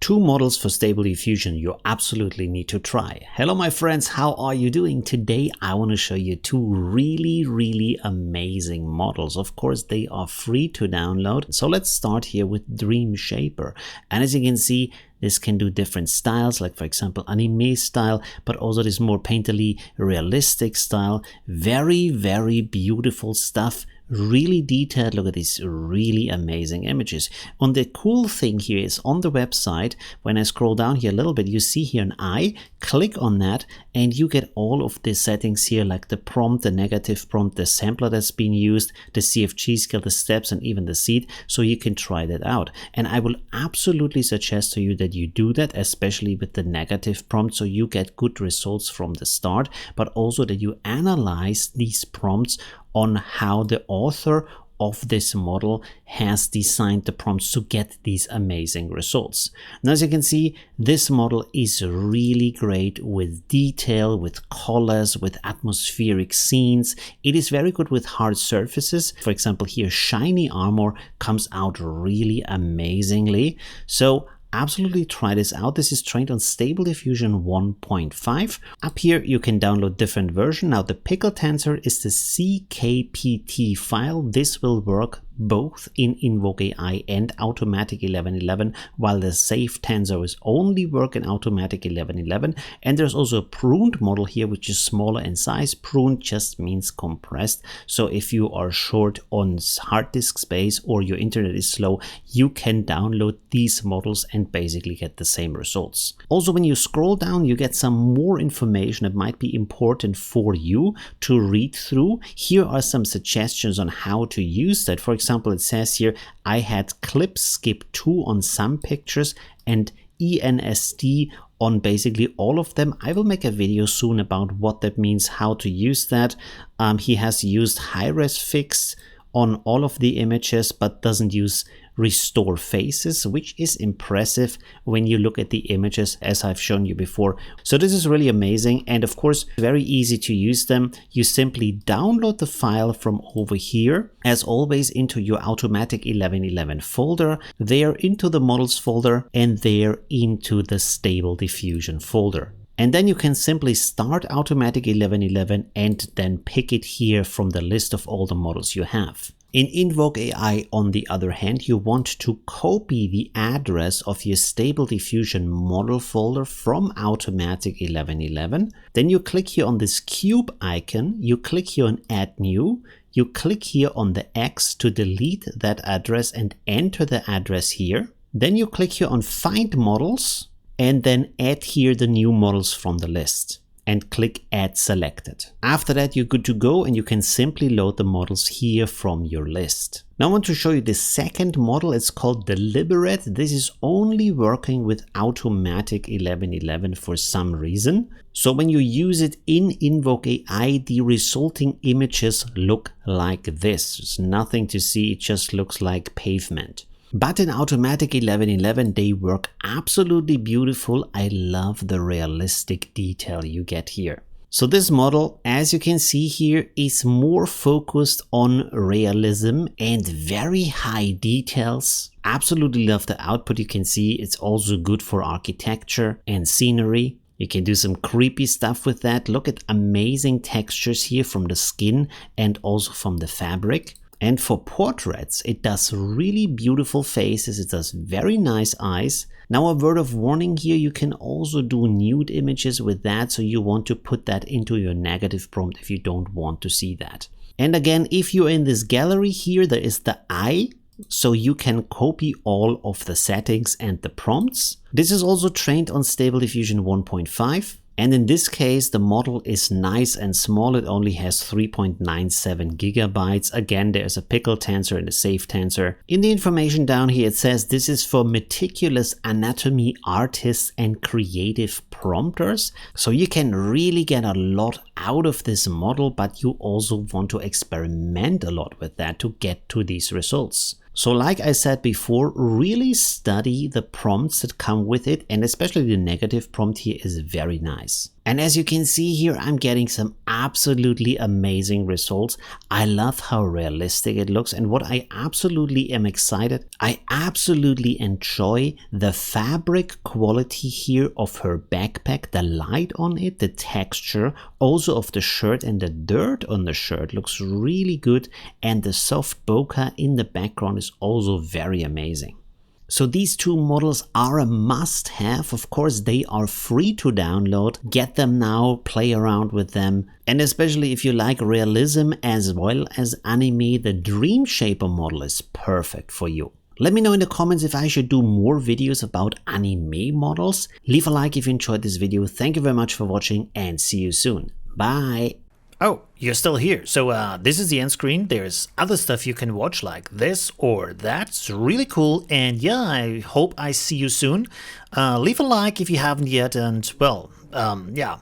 Two models for Stable Diffusion you absolutely need to try. Hello my friends, how are you doing? Today I want to show you two really amazing models. Of course they are free to download. So let's start here with DreamShaper. And as you can see, this can do different styles, like for example anime style, but also this more painterly realistic style. Very beautiful stuff. Really detailed. Look at these really amazing images. And the cool thing here is on the website, when I scroll down here a little bit, you see here an eye. Click on that and you get all of the settings here, like the prompt, the negative prompt, the sampler that's been used, the CFG scale, the steps, and even the seed. So you can try that out. And I will absolutely suggest to you that you do that, especially with the negative prompt, so you get good results from the start, but also that you analyze these prompts on how the author of this model has designed the prompts to get these amazing results. Now, as you can see, this model is really great with detail, with colors, with atmospheric scenes. It is very good with hard surfaces. For example, here shiny armor comes out really amazingly. So absolutely try this out. This is trained on Stable Diffusion 1.5. Up here you can download different version. Now the pickle tensor is the CKPT file. This will work both in InvokeAI and Automatic 1111, while the safe tensor is only work in Automatic 1111. And there's also a pruned model here, which is smaller in size. Pruned just means compressed. So if you are short on hard disk space or your internet is slow, you can download these models and basically get the same results. Also, when you scroll down, you get some more information that might be important for you to read through. Here are some suggestions on how to use that. For example, it says here, I had clip skip 2 on some pictures and ENSD on basically all of them. I will make a video soon about what that means, how to use that. He has used high-res fix on all of the images, but doesn't use restore faces, which is impressive when you look at the images, as I've shown you before. So this is really amazing, and of course very easy to use them. You simply download the file from over here, as always, into your Automatic 1111 folder, there into the models folder, and there into the Stable Diffusion folder. And then you can simply start Automatic 1111 and then pick it here from the list of all the models you have. In InvokeAI, on the other hand, you want to copy the address of your Stable Diffusion model folder from Automatic 1111. Then you click here on this cube icon, you click here on Add New, you click here on the X to delete that address and enter the address here. Then you click here on Find Models and then add here the new models from the list and click Add Selected. After that, you're good to go and you can simply load the models here from your list. Now I want to show you the second model. It's called Deliberate. This is only working with Automatic 1111 for some reason. So when you use it in InvokeAI, the resulting images look like this. There's nothing to see, it just looks like pavement. But in Automatic 1111, they work absolutely beautiful. I love the realistic detail you get here. So this model, as you can see here, is more focused on realism and very high details. Absolutely love the output. You can see it's also good for architecture and scenery. You can do some creepy stuff with that. Look at amazing textures here from the skin and also from the fabric. And for portraits, it does really beautiful faces. It does very nice eyes. Now, a word of warning here, you can also do nude images with that. So you want to put that into your negative prompt if you don't want to see that. And again, if you're in this gallery here, there is the eye. So you can copy all of the settings and the prompts. This is also trained on Stable Diffusion 1.5. And in this case, the model is nice and small. It only has 3.97 gigabytes. Again, there's a pickle tensor and a safe tensor. In the information down here, it says this is for meticulous anatomy artists and creative prompters. So you can really get a lot out of this model, but you also want to experiment a lot with that to get to these results. So like I said before, really study the prompts that come with it, and especially the negative prompt here is very nice. And as you can see here, I'm getting some absolutely amazing results. I love how realistic it looks, and what I absolutely am excited, I absolutely enjoy the fabric quality here of her backpack, the light on it, the texture also of the shirt, and the dirt on the shirt looks really good, and the soft bokeh in the background is also very amazing. So these two models are a must-have. Of course, they are free to download. Get them now, play around with them. And especially if you like realism as well as anime, the DreamShaper model is perfect for you. Let me know in the comments if I should do more videos about anime models. Leave a like if you enjoyed this video. Thank you very much for watching and see you soon. Bye! Oh, you're still here. So this is the end screen. There's other stuff you can watch like this or that. It's really cool. And yeah, I hope I see you soon. Leave a like if you haven't yet. And well, yeah,